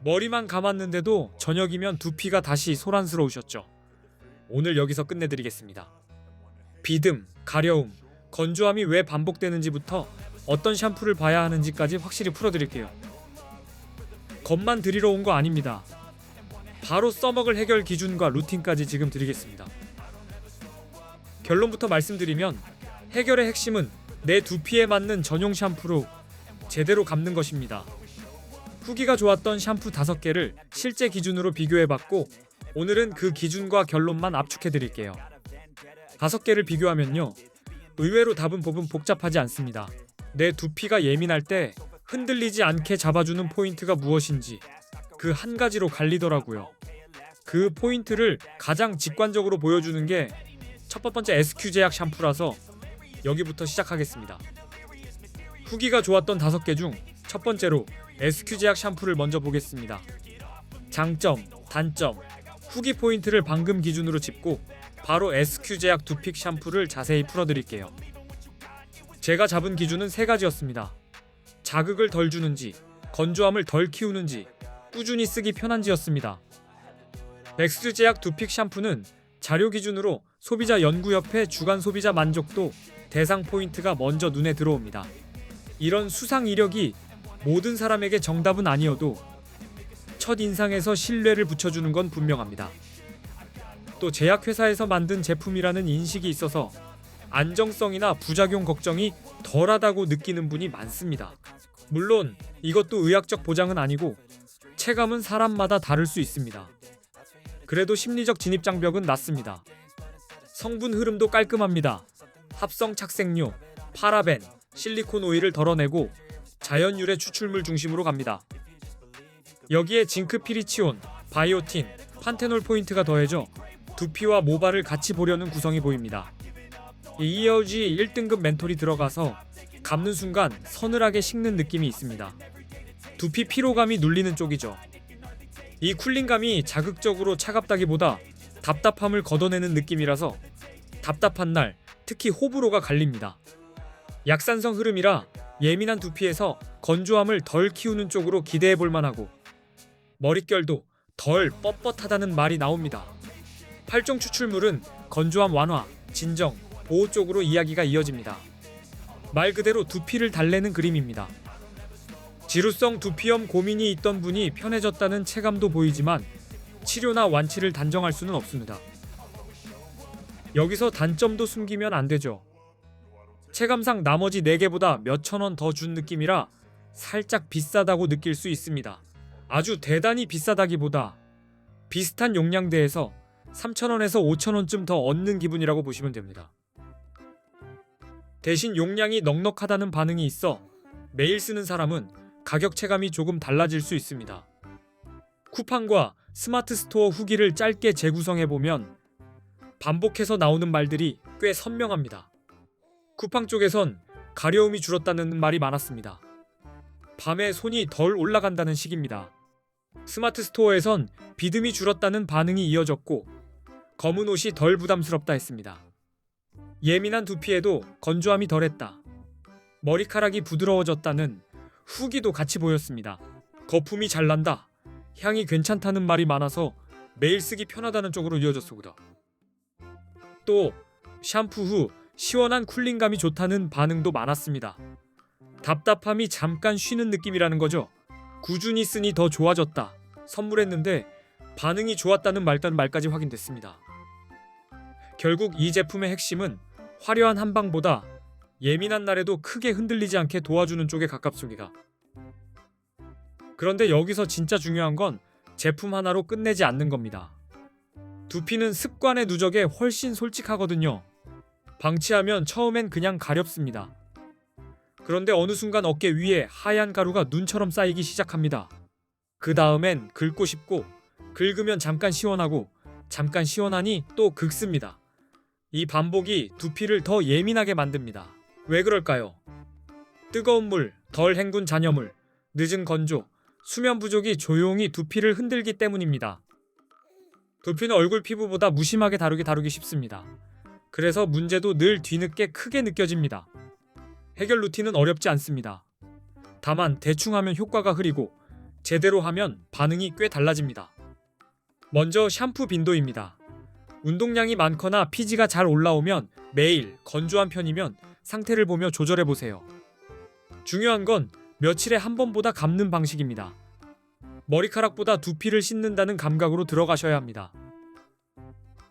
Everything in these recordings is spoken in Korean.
머리만 감았는데도 저녁이면 두피가 다시 소란스러우셨죠? 오늘 여기서 끝내드리겠습니다. 비듬, 가려움, 건조함이 왜 반복되는지부터 어떤 샴푸를 봐야 하는지까지 확실히 풀어드릴게요. 겁만 드리러 온 거 아닙니다. 바로 써먹을 해결 기준과 루틴까지 지금 드리겠습니다. 결론부터 말씀드리면 해결의 핵심은 내 두피에 맞는 전용 샴푸로 제대로 감는 것입니다. 후기가 좋았던 샴푸 5개를 실제 기준으로 비교해봤고 오늘은 그 기준과 결론만 압축해드릴게요. 5개를 비교하면요, 의외로 답은 복잡하지 않습니다. 내 두피가 예민할 때 흔들리지 않게 잡아주는 포인트가 무엇인지 그 한 가지로 갈리더라고요. 그 포인트를 가장 직관적으로 보여주는 게 첫 번째 SQ 제약 샴푸라서 여기부터 시작하겠습니다. 후기가 좋았던 5개 중 첫 번째로 SQ 제약 샴푸를 먼저 보겠습니다. 장점, 단점, 후기 포인트를 방금 기준으로 짚고 바로 SQ 제약 두픽 샴푸를 자세히 풀어드릴게요. 제가 잡은 기준은 3가지였습니다. 자극을 덜 주는지, 건조함을 덜 키우는지, 꾸준히 쓰기 편한지였습니다. SQ 제약 두픽 샴푸는 자료 기준으로 소비자연구협회 주간 소비자 만족도 대상 포인트가 먼저 눈에 들어옵니다. 이런 수상 이력이 모든 사람에게 정답은 아니어도 첫 인상에서 신뢰를 붙여주는 건 분명합니다. 또 제약회사에서 만든 제품이라는 인식이 있어서 안정성이나 부작용 걱정이 덜하다고 느끼는 분이 많습니다. 물론 이것도 의학적 보장은 아니고 체감은 사람마다 다를 수 있습니다. 그래도 심리적 진입 장벽은 낮습니다. 성분 흐름도 깔끔합니다. 합성 착색료, 파라벤, 실리콘 오일을 덜어내고 자연 유래 추출물 중심으로 갑니다. 여기에 징크 피리치온, 바이오틴, 판테놀 포인트가 더해져 두피와 모발을 같이 보려는 구성이 보입니다. EOG 1등급 멘톨이 들어가서 감는 순간 서늘하게 식는 느낌이 있습니다. 두피 피로감이 눌리는 쪽이죠. 이 쿨링감이 자극적으로 차갑다기보다 답답함을 걷어내는 느낌이라서 답답한 날, 특히 호불호가 갈립니다. 약산성 흐름이라 예민한 두피에서 건조함을 덜 키우는 쪽으로 기대해볼 만하고 머릿결도 덜 뻣뻣하다는 말이 나옵니다. 8종 추출물은 건조함 완화, 진정, 보호 쪽으로 이야기가 이어집니다. 말 그대로 두피를 달래는 그림입니다. 지루성 두피염 고민이 있던 분이 편해졌다는 체감도 보이지만 치료나 완치를 단정할 수는 없습니다. 여기서 단점도 숨기면 안 되죠. 체감상 나머지 4개보다 몇천 원 더 준 느낌이라 살짝 비싸다고 느낄 수 있습니다. 아주 대단히 비싸다기보다 비슷한 용량대에서 3,000원에서 5,000원쯤 더 얻는 기분이라고 보시면 됩니다. 대신 용량이 넉넉하다는 반응이 있어 매일 쓰는 사람은 가격 체감이 조금 달라질 수 있습니다. 쿠팡과 스마트 스토어 후기를 짧게 재구성해보면 반복해서 나오는 말들이 꽤 선명합니다. 쿠팡 쪽에선 가려움이 줄었다는 말이 많았습니다. 밤에 손이 덜 올라간다는 식입니다. 스마트 스토어에선 비듬이 줄었다는 반응이 이어졌고 검은 옷이 덜 부담스럽다 했습니다. 예민한 두피에도 건조함이 덜했다. 머리카락이 부드러워졌다는 후기도 같이 보였습니다. 거품이 잘 난다. 향이 괜찮다는 말이 많아서 매일 쓰기 편하다는 쪽으로 이어졌습니다. 또 샴푸 후 시원한 쿨링감이 좋다는 반응도 많았습니다. 답답함이 잠깐 쉬는 느낌이라는 거죠. 꾸준히 쓰니 더 좋아졌다. 선물했는데 반응이 좋았다는 말까지 확인됐습니다. 결국 이 제품의 핵심은 화려한 한방보다 예민한 날에도 크게 흔들리지 않게 도와주는 쪽에 가깝습니다. 그런데 여기서 진짜 중요한 건 제품 하나로 끝내지 않는 겁니다. 두피는 습관의 누적에 훨씬 솔직하거든요. 방치하면 처음엔 그냥 가렵습니다. 그런데 어느 순간 어깨 위에 하얀 가루가 눈처럼 쌓이기 시작합니다. 그 다음엔 긁고 싶고, 긁으면 잠깐 시원하고, 잠깐 시원하니 또 긁습니다. 이 반복이 두피를 더 예민하게 만듭니다. 왜 그럴까요? 뜨거운 물, 덜 헹군 잔여물, 늦은 건조, 수면 부족이 조용히 두피를 흔들기 때문입니다. 두피는 얼굴 피부보다 무심하게 다루기 쉽습니다. 그래서 문제도 늘 뒤늦게 크게 느껴집니다. 해결 루틴은 어렵지 않습니다. 다만 대충 하면 효과가 흐리고 제대로 하면 반응이 꽤 달라집니다. 먼저 샴푸 빈도입니다. 운동량이 많거나 피지가 잘 올라오면 매일, 건조한 편이면 상태를 보며 조절해보세요. 중요한 건 며칠에 한 번보다 감는 방식입니다. 머리카락보다 두피를 씻는다는 감각으로 들어가셔야 합니다.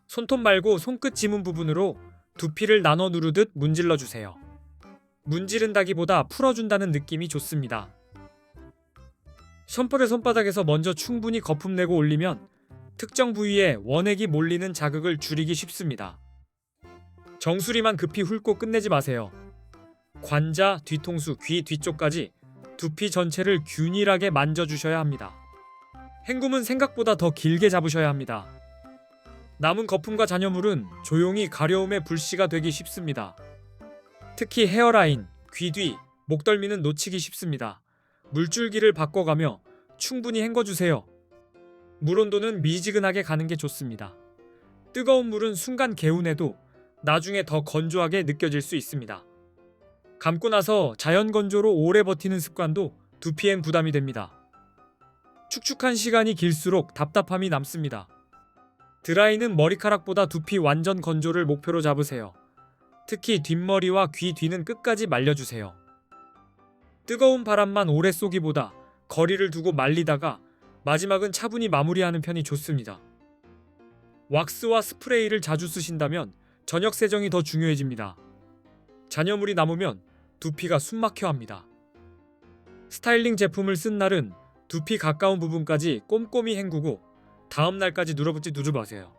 손톱 말고 손끝 지문 부분으로 두피를 나눠 누르듯 문질러 주세요. 문지른다기보다 풀어준다는 느낌이 좋습니다. 샴푸를 손바닥에서 먼저 충분히 거품 내고 올리면 특정 부위에 원액이 몰리는 자극을 줄이기 쉽습니다. 정수리만 급히 훑고 끝내지 마세요. 관자, 뒤통수, 귀 뒤쪽까지 두피 전체를 균일하게 만져주셔야 합니다. 헹굼은 생각보다 더 길게 잡으셔야 합니다. 남은 거품과 잔여물은 조용히 가려움의 불씨가 되기 쉽습니다. 특히 헤어라인, 귀 뒤, 목덜미는 놓치기 쉽습니다. 물줄기를 바꿔가며 충분히 헹궈주세요. 물 온도는 미지근하게 가는 게 좋습니다. 뜨거운 물은 순간 개운해도 나중에 더 건조하게 느껴질 수 있습니다. 감고 나서 자연 건조로 오래 버티는 습관도 두피엔 부담이 됩니다. 축축한 시간이 길수록 답답함이 남습니다. 드라이는 머리카락보다 두피 완전 건조를 목표로 잡으세요. 특히 뒷머리와 귀 뒤는 끝까지 말려주세요. 뜨거운 바람만 오래 쏘기보다 거리를 두고 말리다가 마지막은 차분히 마무리하는 편이 좋습니다. 왁스와 스프레이를 자주 쓰신다면 저녁 세정이 더 중요해집니다. 잔여물이 남으면 두피가 숨막혀 합니다. 스타일링 제품을 쓴 날은 두피 가까운 부분까지 꼼꼼히 헹구고 다음 날까지 누르지 마세요.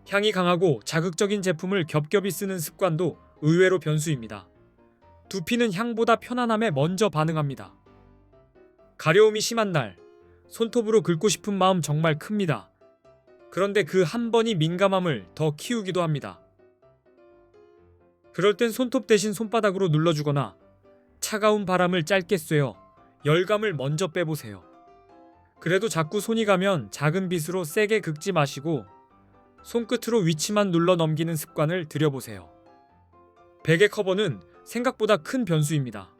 향이 강하고 자극적인 제품을 겹겹이 쓰는 습관도 의외로 변수입니다. 두피는 향보다 편안함에 먼저 반응합니다. 가려움이 심한 날, 손톱으로 긁고 싶은 마음 정말 큽니다. 그런데 그 한 번이 민감함을 더 키우기도 합니다. 그럴 땐 손톱 대신 손바닥으로 눌러주거나 차가운 바람을 짧게 쐬어 열감을 먼저 빼보세요. 그래도 자꾸 손이 가면 작은 빗으로 세게 긁지 마시고 손끝으로 위치만 눌러 넘기는 습관을 들여보세요. 베개 커버는 생각보다 큰 변수입니다.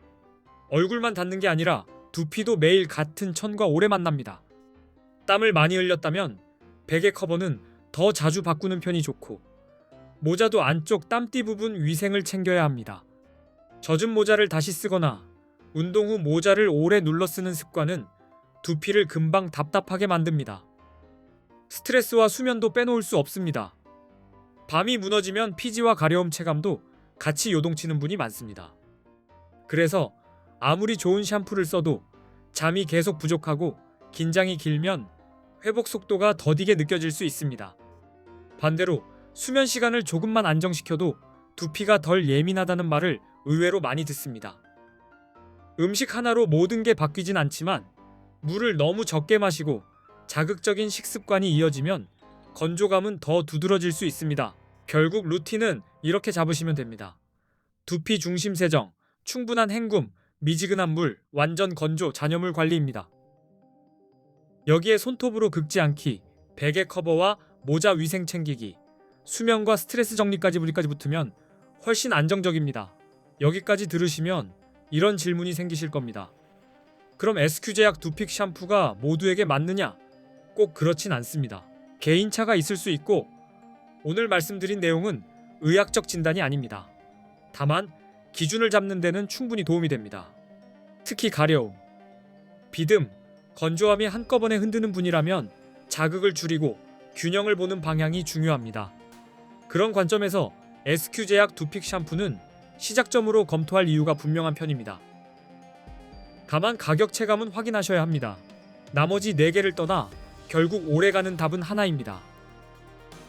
얼굴만 닿는 게 아니라 두피도 매일 같은 천과 오래 만납니다. 땀을 많이 흘렸다면 베개 커버는 더 자주 바꾸는 편이 좋고 모자도 안쪽 땀띠 부분 위생을 챙겨야 합니다. 젖은 모자를 다시 쓰거나 운동 후 모자를 오래 눌러 쓰는 습관은 두피를 금방 답답하게 만듭니다. 스트레스와 수면도 빼놓을 수 없습니다. 밤이 무너지면 피지와 가려움 체감도 같이 요동치는 분이 많습니다. 그래서 아무리 좋은 샴푸를 써도 잠이 계속 부족하고 긴장이 길면 회복 속도가 더디게 느껴질 수 있습니다. 반대로 수면 시간을 조금만 안정시켜도 두피가 덜 예민하다는 말을 의외로 많이 듣습니다. 음식 하나로 모든 게 바뀌진 않지만 물을 너무 적게 마시고 자극적인 식습관이 이어지면 건조감은 더 두드러질 수 있습니다. 결국 루틴은 이렇게 잡으시면 됩니다. 두피 중심 세정, 충분한 헹굼, 미지근한 물, 완전 건조, 잔여물 관리입니다. 여기에 손톱으로 긁지 않기, 베개 커버와 모자 위생 챙기기, 수면과 스트레스 정리까지 붙으면 훨씬 안정적입니다. 여기까지 들으시면 이런 질문이 생기실 겁니다. 그럼 SQ제약 두픽 샴푸가 모두에게 맞느냐? 꼭 그렇진 않습니다. 개인차가 있을 수 있고 오늘 말씀드린 내용은 의학적 진단이 아닙니다. 다만 기준을 잡는 데는 충분히 도움이 됩니다. 특히 가려움, 비듬, 건조함이 한꺼번에 흔드는 분이라면 자극을 줄이고 균형을 보는 방향이 중요합니다. 그런 관점에서 SQ제약 두픽 샴푸는 시작점으로 검토할 이유가 분명한 편입니다. 다만 가격 체감은 확인하셔야 합니다. 나머지 4개를 떠나 결국 오래가는 답은 하나입니다.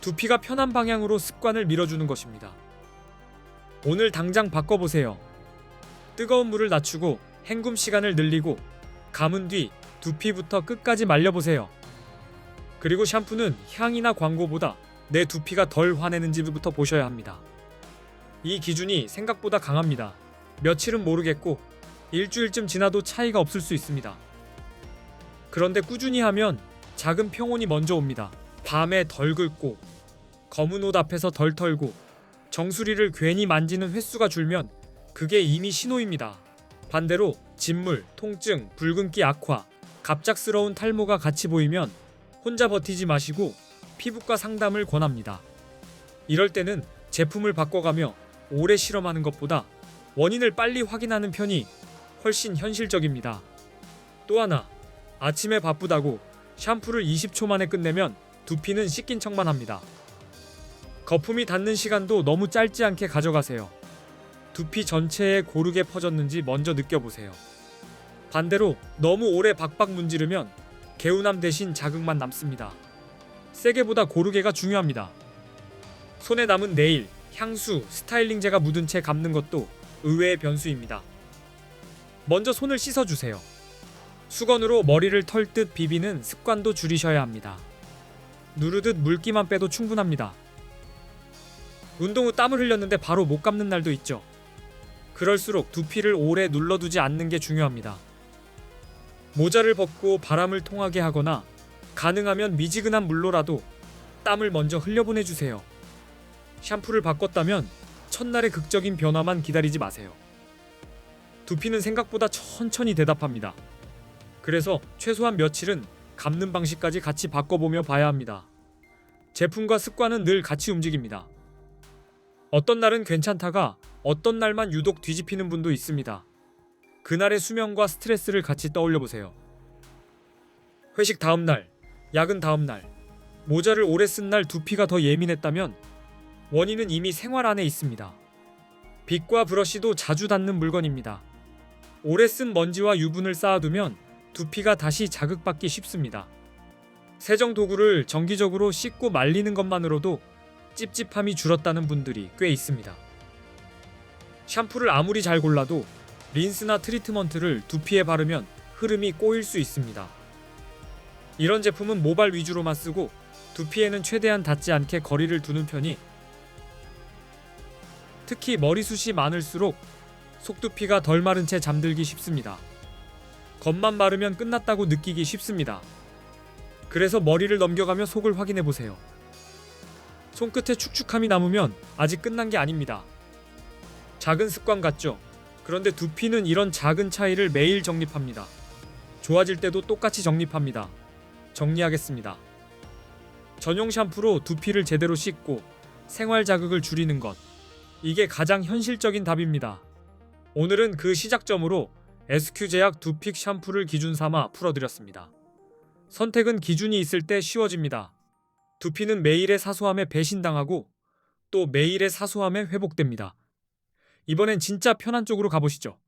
두피가 편한 방향으로 습관을 밀어주는 것입니다. 오늘 당장 바꿔보세요. 뜨거운 물을 낮추고 헹굼 시간을 늘리고 감은 뒤 두피부터 끝까지 말려보세요. 그리고 샴푸는 향이나 광고보다 내 두피가 덜 화내는지부터 보셔야 합니다. 이 기준이 생각보다 강합니다. 며칠은 모르겠고 일주일쯤 지나도 차이가 없을 수 있습니다. 그런데 꾸준히 하면 작은 평온이 먼저 옵니다. 밤에 덜 긁고 검은 옷 앞에서 덜 털고 정수리를 괜히 만지는 횟수가 줄면 그게 이미 신호입니다. 반대로 진물, 통증, 붉은기 악화, 갑작스러운 탈모가 같이 보이면 혼자 버티지 마시고 피부과 상담을 권합니다. 이럴 때는 제품을 바꿔가며 오래 실험하는 것보다 원인을 빨리 확인하는 편이 훨씬 현실적입니다. 또 하나, 아침에 바쁘다고 샴푸를 20초 만에 끝내면 두피는 씻긴 척만 합니다. 거품이 닿는 시간도 너무 짧지 않게 가져가세요. 두피 전체에 고르게 퍼졌는지 먼저 느껴보세요. 반대로 너무 오래 박박 문지르면 개운함 대신 자극만 남습니다. 세게보다 고르게가 중요합니다. 손에 남은 네일, 향수, 스타일링제가 묻은 채 감는 것도 의외의 변수입니다. 먼저 손을 씻어주세요. 수건으로 머리를 털듯 비비는 습관도 줄이셔야 합니다. 누르듯 물기만 빼도 충분합니다. 운동 후 땀을 흘렸는데 바로 못 감는 날도 있죠. 그럴수록 두피를 오래 눌러두지 않는 게 중요합니다. 모자를 벗고 바람을 통하게 하거나 가능하면 미지근한 물로라도 땀을 먼저 흘려보내주세요. 샴푸를 바꿨다면 첫날의 극적인 변화만 기다리지 마세요. 두피는 생각보다 천천히 대답합니다. 그래서 최소한 며칠은 감는 방식까지 같이 바꿔보며 봐야 합니다. 제품과 습관은 늘 같이 움직입니다. 어떤 날은 괜찮다가 어떤 날만 유독 뒤집히는 분도 있습니다. 그날의 수면과 스트레스를 같이 떠올려보세요. 회식 다음날, 야근 다음날, 모자를 오래 쓴 날 두피가 더 예민했다면 원인은 이미 생활 안에 있습니다. 빗과 브러쉬도 자주 닿는 물건입니다. 오래 쓴 먼지와 유분을 쌓아두면 두피가 다시 자극받기 쉽습니다. 세정 도구를 정기적으로 씻고 말리는 것만으로도 찝찝함이 줄었다는 분들이 꽤 있습니다. 샴푸를 아무리 잘 골라도 린스나 트리트먼트를 두피에 바르면 흐름이 꼬일 수 있습니다. 이런 제품은 모발 위주로만 쓰고 두피에는 최대한 닿지 않게 거리를 두는 편이, 특히 머리숱이 많을수록 속두피가 덜 마른 채 잠들기 쉽습니다. 겉만 마르면 끝났다고 느끼기 쉽습니다. 그래서 머리를 넘겨가며 속을 확인해보세요. 손끝에 축축함이 남으면 아직 끝난 게 아닙니다. 작은 습관 같죠? 그런데 두피는 이런 작은 차이를 매일 정립합니다. 좋아질 때도 똑같이 정립합니다. 정리하겠습니다. 전용 샴푸로 두피를 제대로 씻고 생활 자극을 줄이는 것, 이게 가장 현실적인 답입니다. 오늘은 그 시작점으로 SQ제약 두픽 샴푸를 기준 삼아 풀어드렸습니다. 선택은 기준이 있을 때 쉬워집니다. 두피는 매일의 사소함에 배신당하고 또 매일의 사소함에 회복됩니다. 이번엔 진짜 편한 쪽으로 가보시죠.